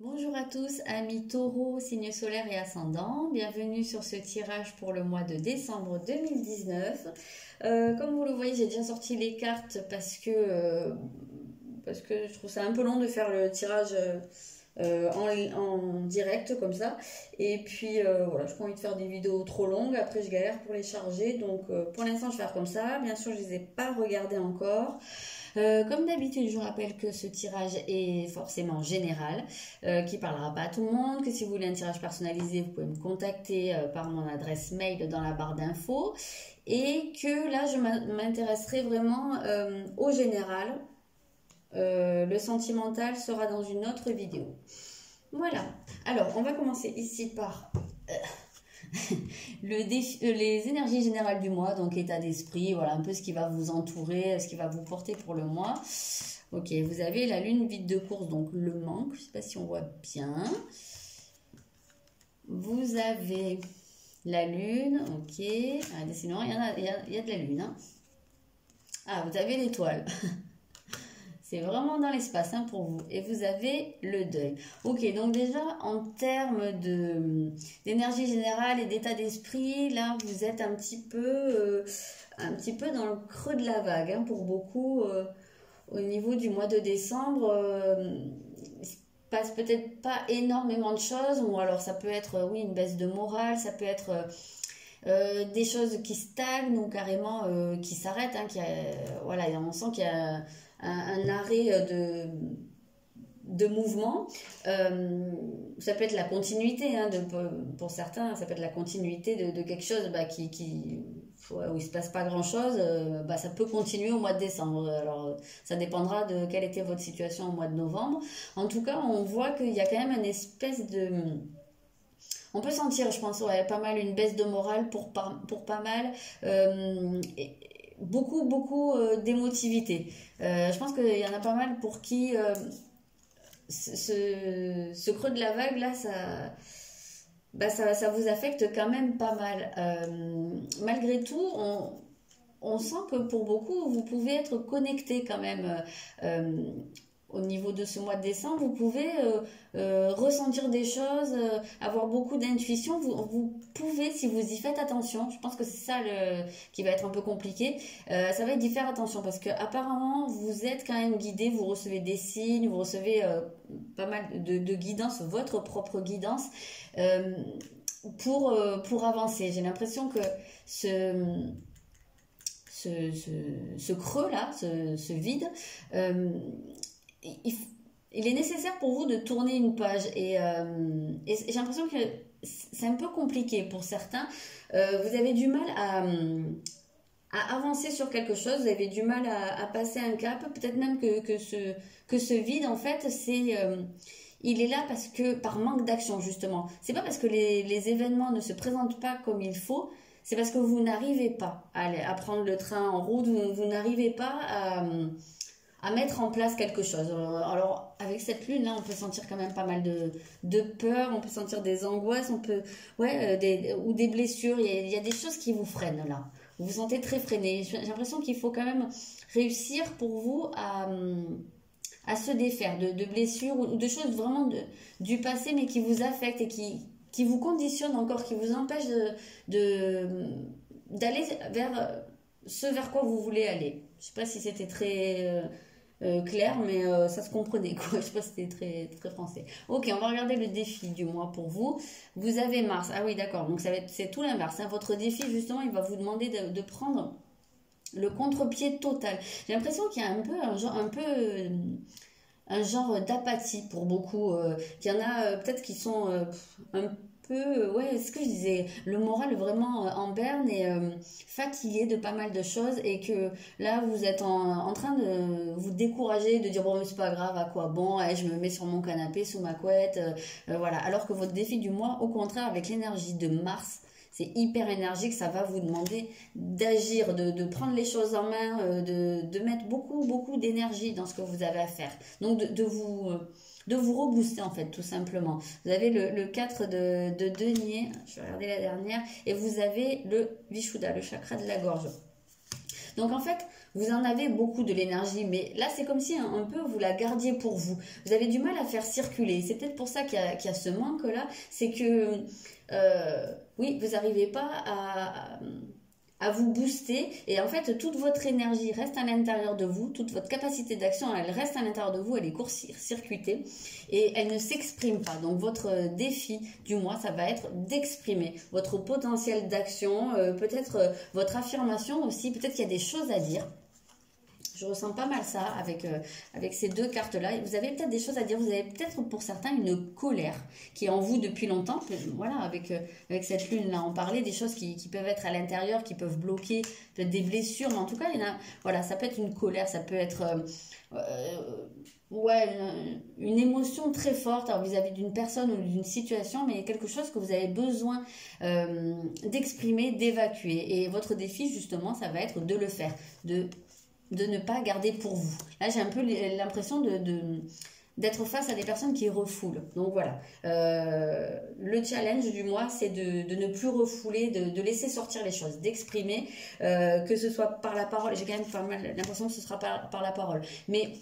Bonjour à tous, amis taureau, signe solaire et ascendant. Bienvenue sur ce tirage pour le mois de décembre 2019. Comme vous le voyez, j'ai déjà sorti les cartes parce que je trouve ça un peu long de faire le tirage en direct comme ça. Et puis voilà, je n'ai pas envie de faire des vidéos trop longues. Après, je galère pour les charger. Donc pour l'instant, je vais faire comme ça. Bien sûr, je ne les ai pas regardés encore. Comme d'habitude, je vous rappelle que ce tirage est forcément général, qui parlera pas à tout le monde, que si vous voulez un tirage personnalisé, vous pouvez me contacter par mon adresse mail dans la barre d'infos, et que là, je m'intéresserai vraiment au général. Le sentimental sera dans une autre vidéo. Voilà. Alors, on va commencer ici par les énergies générales du mois, donc état d'esprit, voilà un peu ce qui va vous entourer, ce qui va vous porter pour le mois. Ok, vous avez la lune vide de course, donc le manque, je ne sais pas si on voit bien. Vous avez la lune, ok. Ah, décidément, il y a de la lune. Hein. Ah, vous avez l'étoile. C'est vraiment dans l'espace hein, pour vous. Et vous avez le deuil. Ok, donc déjà, en termes d'énergie générale et d'état d'esprit, là, vous êtes un petit peu dans le creux de la vague. Hein, pour beaucoup, au niveau du mois de décembre, il se passe peut-être pas énormément de choses. Ou alors, ça peut être, oui, une baisse de morale. Ça peut être des choses qui stagnent ou carrément qui s'arrêtent. Hein, voilà, on sent qu'il y a un arrêt de mouvement. Ça peut être la continuité, hein, pour certains, ça peut être la continuité de quelque chose où il ne se passe pas grand-chose, ça peut continuer au mois de décembre. Alors, ça dépendra de quelle était votre situation au mois de novembre. En tout cas, on voit qu'il y a quand même une espèce de... On peut sentir, je pense, ouais, pas mal une baisse de morale pour pas mal. Beaucoup d'émotivité. Je pense qu'il y en a pas mal pour qui ce creux de la vague là, ça vous affecte quand même pas mal. Malgré tout, on sent que pour beaucoup, vous pouvez être connecté quand même. Au niveau de ce mois de décembre, vous pouvez ressentir des choses, avoir beaucoup d'intuition. Vous pouvez, si vous y faites attention, je pense que c'est ça qui va être un peu compliqué, ça va être d'y faire attention parce que apparemment vous êtes quand même guidé, vous recevez des signes, vous recevez pas mal de guidance, votre propre guidance pour avancer. J'ai l'impression que ce creux là, ce vide, il est nécessaire pour vous de tourner une page et j'ai l'impression que c'est un peu compliqué pour certains. Vous avez du mal à avancer sur quelque chose, vous avez du mal à passer un cap, peut-être même que ce vide en fait il est là parce que par manque d'action justement. C'est pas parce que les événements ne se présentent pas comme il faut, c'est parce que vous n'arrivez pas à prendre le train en route, vous n'arrivez pas à mettre en place quelque chose. Alors, avec cette lune, là, on peut sentir quand même pas mal de peur, on peut sentir des angoisses, ou des blessures. Il y a des choses qui vous freinent, là. Vous vous sentez très freiné. J'ai l'impression qu'il faut quand même réussir pour vous à se défaire de blessures ou de choses vraiment du passé, mais qui vous affectent et qui vous conditionnent encore, qui vous empêchent d'aller vers ce vers quoi vous voulez aller. Je ne sais pas si c'était très... clair, mais ça se comprenait quoi. Je sais pas si c'était très, très français. Ok, on va regarder le défi du mois pour vous. Vous avez Mars. Ah oui, d'accord. Donc c'est tout l'inverse. Hein. Votre défi, justement, il va vous demander de prendre le contre-pied total. J'ai l'impression qu'il y a un peu un genre d'apathie pour beaucoup. Il y en a peut-être qui sont un peu, ouais, ce que je disais, le moral vraiment en berne et fatigué de pas mal de choses et que là vous êtes en train de vous décourager, de dire bon mais c'est pas grave, à quoi bon, allez, je me mets sur mon canapé sous ma couette, voilà. Alors que votre défi du mois, au contraire, avec l'énergie de Mars, c'est hyper énergique, ça va vous demander d'agir, de prendre les choses en main, de mettre beaucoup d'énergie dans ce que vous avez à faire. Donc de vous rebooster en fait, tout simplement. Vous avez le 4 de denier, je vais regarder la dernière, et vous avez le Vishuddha, le chakra de la gorge. Donc en fait, vous en avez beaucoup de l'énergie, mais là c'est comme si un peu vous la gardiez pour vous. Vous avez du mal à faire circuler. C'est peut-être pour ça qu'il y a ce manque-là. C'est que, oui, vous n'arrivez pas à vous booster, et en fait toute votre énergie reste à l'intérieur de vous, toute votre capacité d'action elle reste à l'intérieur de vous, elle est court-circuitée et elle ne s'exprime pas. Donc votre défi du mois, ça va être d'exprimer votre potentiel d'action, peut-être votre affirmation aussi, peut-être qu'il y a des choses à dire. Je ressens pas mal ça avec ces deux cartes-là. Vous avez peut-être des choses à dire. Vous avez peut-être pour certains une colère qui est en vous depuis longtemps. Voilà, avec cette lune-là, on parlait des choses qui peuvent être à l'intérieur, qui peuvent bloquer, peut-être des blessures. Mais en tout cas, il y en a, voilà, ça peut être une colère, ça peut être ouais, une émotion très forte vis-à-vis d'une personne ou d'une situation, mais quelque chose que vous avez besoin d'exprimer, d'évacuer. Et votre défi, justement, ça va être de le faire, de ne pas garder pour vous. Là, j'ai un peu l'impression d'être face à des personnes qui refoulent. Donc voilà, le challenge du mois, c'est de ne plus refouler, de laisser sortir les choses, d'exprimer, que ce soit par la parole. J'ai quand même pas mal l'impression que ce sera par la parole. Mais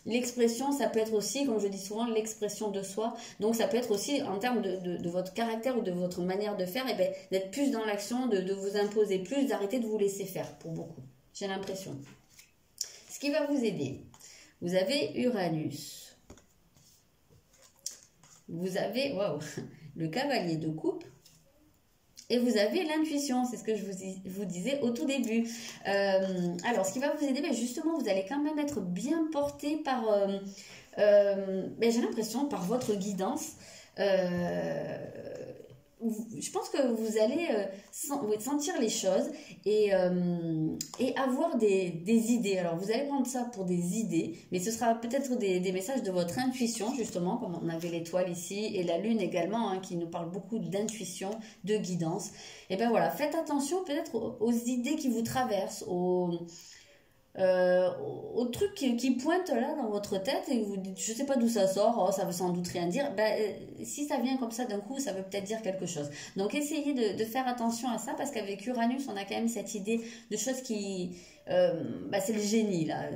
l'expression, ça peut être aussi, comme je dis souvent, l'expression de soi. Donc ça peut être aussi en termes de votre caractère ou de votre manière de faire, et ben, d'être plus dans l'action, de vous imposer plus, d'arrêter de vous laisser faire pour beaucoup. J'ai l'impression. Ce qui va vous aider, vous avez Uranus, vous avez le cavalier de coupe et vous avez l'intuition, c'est ce que je vous disais au tout début. Alors, ce qui va vous aider, justement, vous allez quand même être bien porté par, j'ai l'impression, par votre guidance. Je pense que vous allez sentir les choses et avoir des idées. Alors, vous allez prendre ça pour des idées, mais ce sera peut-être des messages de votre intuition, justement, comme on avait l'étoile ici, et la lune également, hein, qui nous parle beaucoup d'intuition, de guidance. Et bien voilà, faites attention peut-être aux idées qui vous traversent, au truc qui pointe là dans votre tête et vous dites je sais pas d'où ça sort, ça veut sans doute rien dire. Si ça vient comme ça d'un coup, ça veut peut-être dire quelque chose. Donc essayez de faire attention à ça, parce qu'avec Uranus on a quand même cette idée de choses qui c'est le génie là,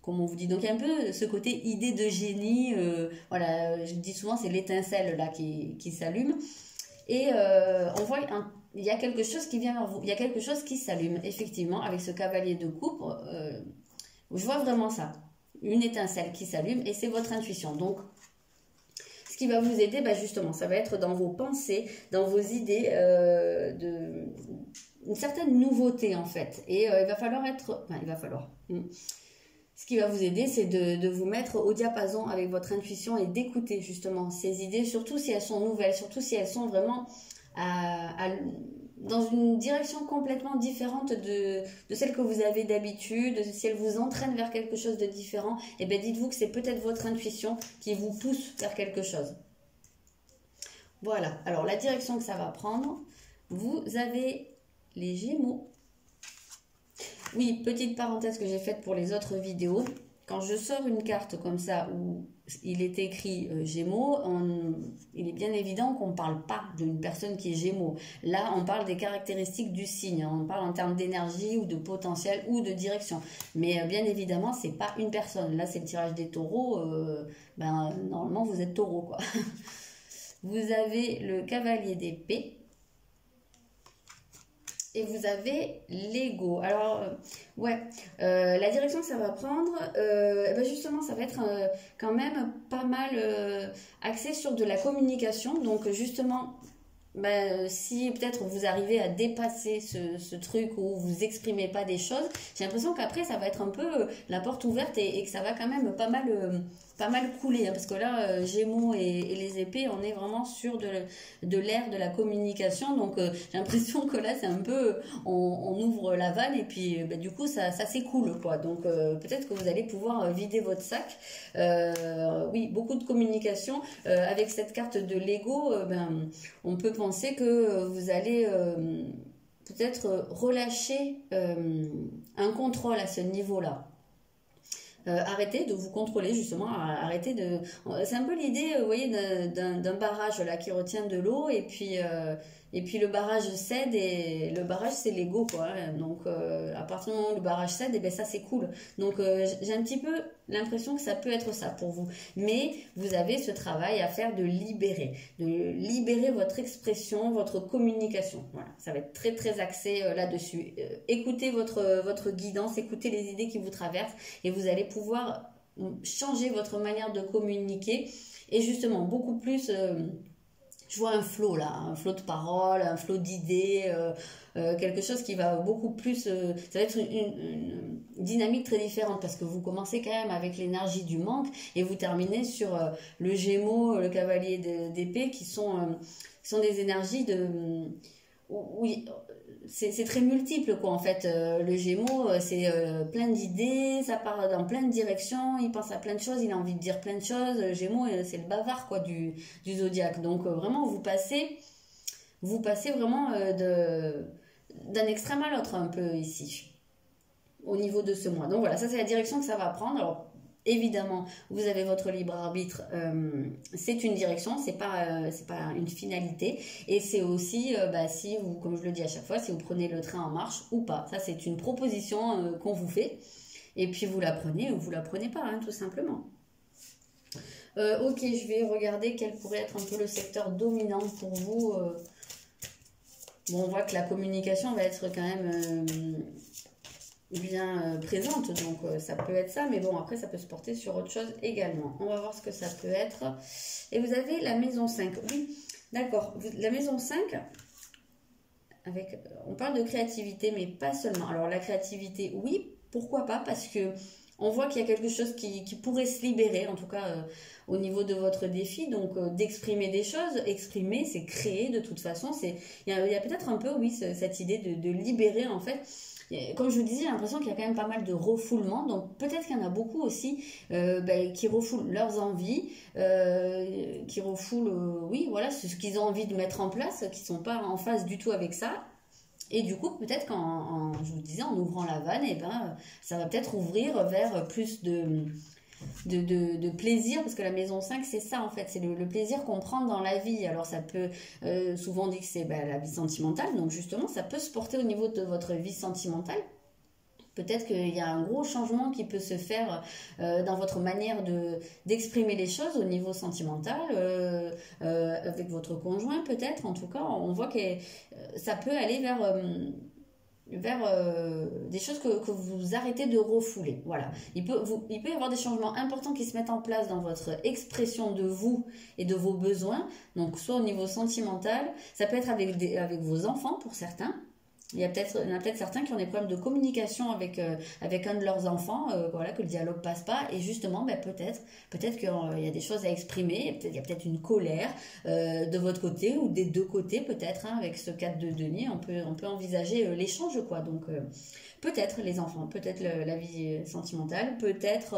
comme on vous dit. Donc il y a un peu ce côté idée de génie, voilà, je dis souvent c'est l'étincelle là qui s'allume, et on voit il y a quelque chose qui vient vers vous, il y a quelque chose qui s'allume, effectivement, avec ce cavalier de coupe. Je vois vraiment ça, une étincelle qui s'allume, et c'est votre intuition. Donc, ce qui va vous aider, justement, ça va être dans vos pensées, dans vos idées, une certaine nouveauté, en fait. Et il va falloir être... Enfin, il va falloir... Ce qui va vous aider, c'est de vous mettre au diapason avec votre intuition et d'écouter, justement, ces idées, surtout si elles sont nouvelles, surtout si elles sont vraiment... dans une direction complètement différente de celle que vous avez d'habitude, si elle vous entraîne vers quelque chose de différent, et bien dites-vous que c'est peut-être votre intuition qui vous pousse vers quelque chose. Voilà, alors la direction que ça va prendre, vous avez les Gémeaux. Oui, petite parenthèse que j'ai faite pour les autres vidéos, quand je sors une carte comme ça où il est écrit Gémeaux, il est bien évident qu'on ne parle pas d'une personne qui est Gémeaux. Là, on parle des caractéristiques du signe. On parle en termes d'énergie ou de potentiel ou de direction. Mais bien évidemment, ce n'est pas une personne. Là, c'est le tirage des taureaux. Normalement, vous êtes taureau, quoi. Vous avez le cavalier d'épée. Et vous avez l'ego. Alors, la direction que ça va prendre, justement, ça va être quand même pas mal axé sur de la communication. Donc, justement, si peut-être vous arrivez à dépasser ce truc où vous exprimez pas des choses, j'ai l'impression qu'après, ça va être un peu la porte ouverte et que ça va quand même pas mal couler, hein, parce que là, Gémeaux et les épées, on est vraiment sur de l'ère de la communication. Donc, j'ai l'impression que là, c'est un peu, on ouvre la vanne et puis du coup, ça s'écoule, quoi. Donc, peut-être que vous allez pouvoir vider votre sac. Oui, beaucoup de communication. Avec cette carte de l'ego, on peut penser que vous allez peut-être relâcher un contrôle à ce niveau-là. Arrêtez de vous contrôler, justement, arrêtez de... C'est un peu l'idée, vous voyez, d'un barrage là qui retient de l'eau, et puis Et puis le barrage cède et le barrage c'est l'ego quoi. Hein. Donc à partir du moment où le barrage cède, et ben ça c'est cool. Donc j'ai un petit peu l'impression que ça peut être ça pour vous. Mais vous avez ce travail à faire de libérer votre expression, votre communication. Voilà, ça va être très très axé là-dessus. Écoutez votre guidance, écoutez les idées qui vous traversent et vous allez pouvoir changer votre manière de communiquer et justement beaucoup plus... je vois un flot là, un flot de paroles, un flot d'idées, quelque chose qui va beaucoup plus... ça va être une dynamique très différente parce que vous commencez quand même avec l'énergie du manque et vous terminez sur le Gémeaux, le cavalier d'épée qui sont des énergies de... Oui, c'est très multiple quoi en fait. Le Gémeaux c'est plein d'idées, ça part dans plein de directions, il pense à plein de choses, il a envie de dire plein de choses. Le Gémeaux c'est le bavard quoi du zodiaque. Donc vraiment vous passez vraiment d'un extrême à l'autre un peu ici au niveau de ce mois. Donc voilà, ça c'est la direction que ça va prendre. Alors évidemment, vous avez votre libre arbitre, c'est une direction, c'est pas une finalité. Et c'est aussi, si vous, comme je le dis à chaque fois, si vous prenez le train en marche ou pas. Ça, c'est une proposition qu'on vous fait. Et puis vous la prenez ou vous la prenez pas, hein, tout simplement. Ok, je vais regarder quel pourrait être un peu le secteur dominant pour vous. Bon, on voit que la communication va être quand même... bien présente, donc ça peut être ça, mais bon après ça peut se porter sur autre chose également. On va voir ce que ça peut être. Et vous avez la maison 5, oui d'accord, la maison 5 avec, on parle de créativité mais pas seulement. Alors la créativité oui, pourquoi pas, parce que on voit qu'il y a quelque chose qui pourrait se libérer, en tout cas au niveau de votre défi, donc d'exprimer des choses. Exprimer, c'est créer de toute façon. Il y a peut-être un peu, oui, cette idée de libérer en fait. Comme je vous disais, j'ai l'impression qu'il y a quand même pas mal de refoulement, donc peut-être qu'il y en a beaucoup aussi qui refoulent leurs envies, qui refoulent, oui, voilà, ce qu'ils ont envie de mettre en place, qui ne sont pas en phase du tout avec ça. Et du coup, peut-être je vous disais, en ouvrant la vanne, ça va peut-être ouvrir vers plus de plaisir, parce que la maison 5 c'est ça en fait, c'est le plaisir qu'on prend dans la vie. Alors ça peut, souvent on dit que c'est la vie sentimentale, donc justement ça peut se porter au niveau de votre vie sentimentale. Peut-être qu'il y a un gros changement qui peut se faire dans votre manière d'exprimer les choses au niveau sentimental, avec votre conjoint peut-être. En tout cas, on voit que ça peut aller vers des choses que vous arrêtez de refouler. Voilà. Il peut y avoir des changements importants qui se mettent en place dans votre expression de vous et de vos besoins. Donc, soit au niveau sentimental, ça peut être avec vos enfants pour certains. Il y en a peut-être certains qui ont des problèmes de communication avec un de leurs enfants, voilà, que le dialogue passe pas, et justement peut-être qu'il y a des choses à exprimer, il y a peut-être une colère de votre côté ou des deux côtés peut-être, hein, avec ce 4 de denier, on peut envisager l'échange quoi. Donc peut-être les enfants, peut-être la vie sentimentale, peut-être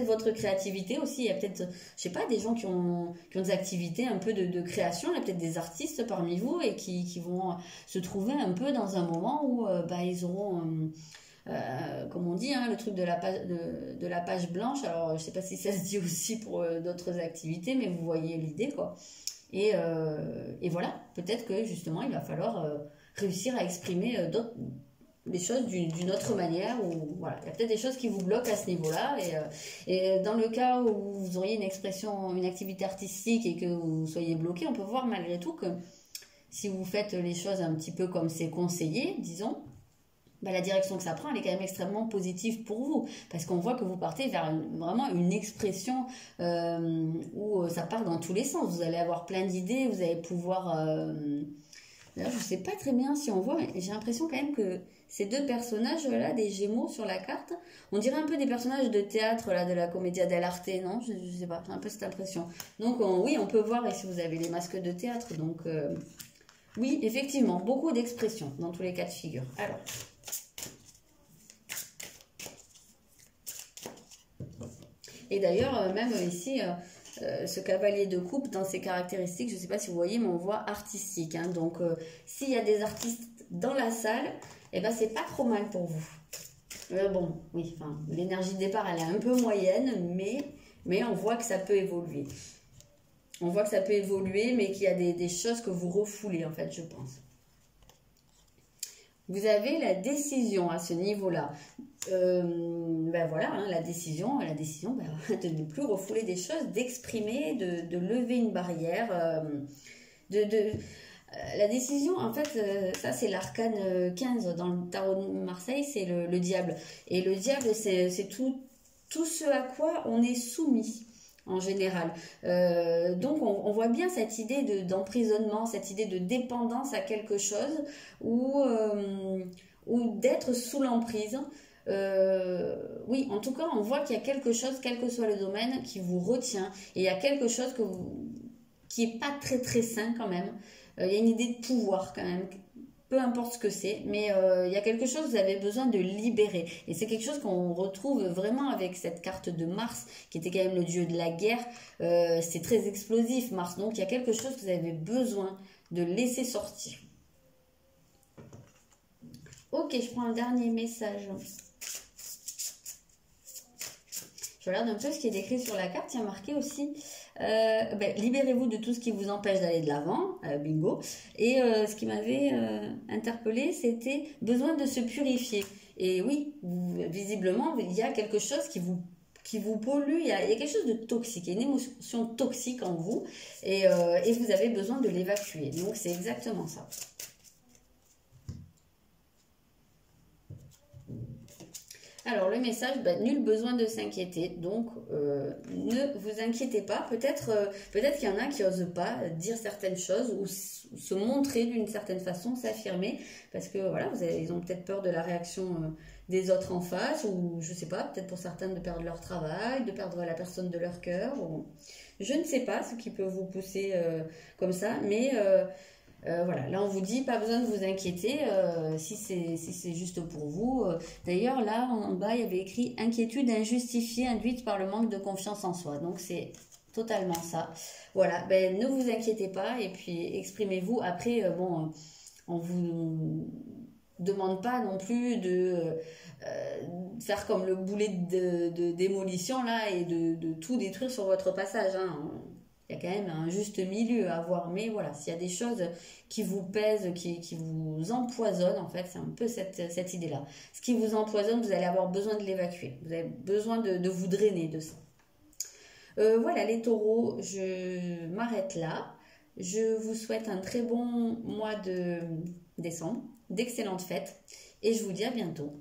votre créativité aussi. Il y a peut-être, je sais pas, des gens qui ont des activités un peu de création. Il y a peut-être des artistes parmi vous et qui vont se trouver un peu dans un moment où ils auront, comme on dit, hein, le truc de la page blanche. Alors je sais pas si ça se dit aussi pour d'autres activités, mais vous voyez l'idée quoi. Et voilà, peut-être que justement il va falloir réussir à exprimer des choses d'une autre manière, ou voilà, il y a peut-être des choses qui vous bloquent à ce niveau-là, et dans le cas où vous auriez une activité artistique et que vous soyez bloqué, on peut voir malgré tout que si vous faites les choses un petit peu comme c'est conseillé, disons, la direction que ça prend, elle est quand même extrêmement positive pour vous, parce qu'on voit que vous partez vers vraiment une expression où ça part dans tous les sens. Vous allez avoir plein d'idées, vous allez pouvoir... D'ailleurs, je ne sais pas très bien si on voit, mais j'ai l'impression quand même que ces deux personnages-là, des Gémeaux sur la carte, on dirait un peu des personnages de théâtre, là, de la Commedia dell'arte, non? Je ne sais pas, j'ai un peu cette impression. Donc oui, on peut voir ici, vous avez les masques de théâtre, donc oui, effectivement, beaucoup d'expressions dans tous les cas de figure. Alors... Et d'ailleurs, même ici... ce cavalier de coupe, dans ses caractéristiques, je ne sais pas si vous voyez, mais on voit artistique. Hein, donc, s'il y a des artistes dans la salle, c'est pas trop mal pour vous. Bon, oui, l'énergie de départ, elle est un peu moyenne, mais on voit que ça peut évoluer. On voit que ça peut évoluer, mais qu'il y a des choses que vous refoulez, en fait, je pense. Vous avez la décision à ce niveau-là. Ben voilà, hein, la décision ben, de ne plus refouler des choses, d'exprimer, de lever une barrière, la décision, en fait, ça c'est l'arcane 15 dans le tarot de Marseille, c'est le diable. Et le diable, c'est tout ce à quoi on est soumis en général. Donc on voit bien cette idée d'emprisonnement, cette idée de dépendance à quelque chose ou d'être sous l'emprise. Oui, en tout cas, on voit qu'il y a quelque chose, quel que soit le domaine, qui vous retient. Et il y a quelque chose qui est pas très très sain quand même. Il y a une idée de pouvoir quand même, peu importe ce que c'est, mais il y a quelque chose que vous avez besoin de libérer. Et c'est quelque chose qu'on retrouve vraiment avec cette carte de Mars, qui était quand même le dieu de la guerre. C'est très explosif, Mars. Donc il y a quelque chose que vous avez besoin de laisser sortir. Ok, je prends un dernier message. Je regarde un peu ce qui est décrit sur la carte. Il y a marqué aussi libérez-vous de tout ce qui vous empêche d'aller de l'avant. Bingo. Et ce qui m'avait interpellé, c'était besoin de se purifier. Et oui, visiblement, il y a quelque chose qui vous pollue. Il y a quelque chose de toxique. Il y a une émotion toxique en vous. Et vous avez besoin de l'évacuer. Donc, c'est exactement ça. Alors, le message, nul besoin de s'inquiéter. Donc, ne vous inquiétez pas. Peut-être qu'il y en a qui n'osent pas dire certaines choses ou se montrer d'une certaine façon, s'affirmer. Parce que, voilà, ils ont peut-être peur de la réaction des autres en face. Ou, je ne sais pas, peut-être pour certains de perdre leur travail, de perdre la personne de leur cœur. Ou... Je ne sais pas ce qui peut vous pousser comme ça. Mais... voilà, là on vous dit pas besoin de vous inquiéter si c'est juste pour vous. D'ailleurs là en bas il y avait écrit inquiétude injustifiée induite par le manque de confiance en soi. Donc c'est totalement ça. Voilà, ne vous inquiétez pas et puis exprimez-vous. Après bon, on vous demande pas non plus de faire comme le boulet de démolition là et de tout détruire sur votre passage. Hein. Il y a quand même un juste milieu à avoir. Mais voilà, s'il y a des choses qui vous pèsent, qui vous empoisonnent, en fait, c'est un peu cette idée-là. Ce qui vous empoisonne, vous allez avoir besoin de l'évacuer. Vous avez besoin de vous drainer de ça. Voilà, les taureaux, je m'arrête là. Je vous souhaite un très bon mois de décembre, d'excellentes fêtes. Et je vous dis à bientôt.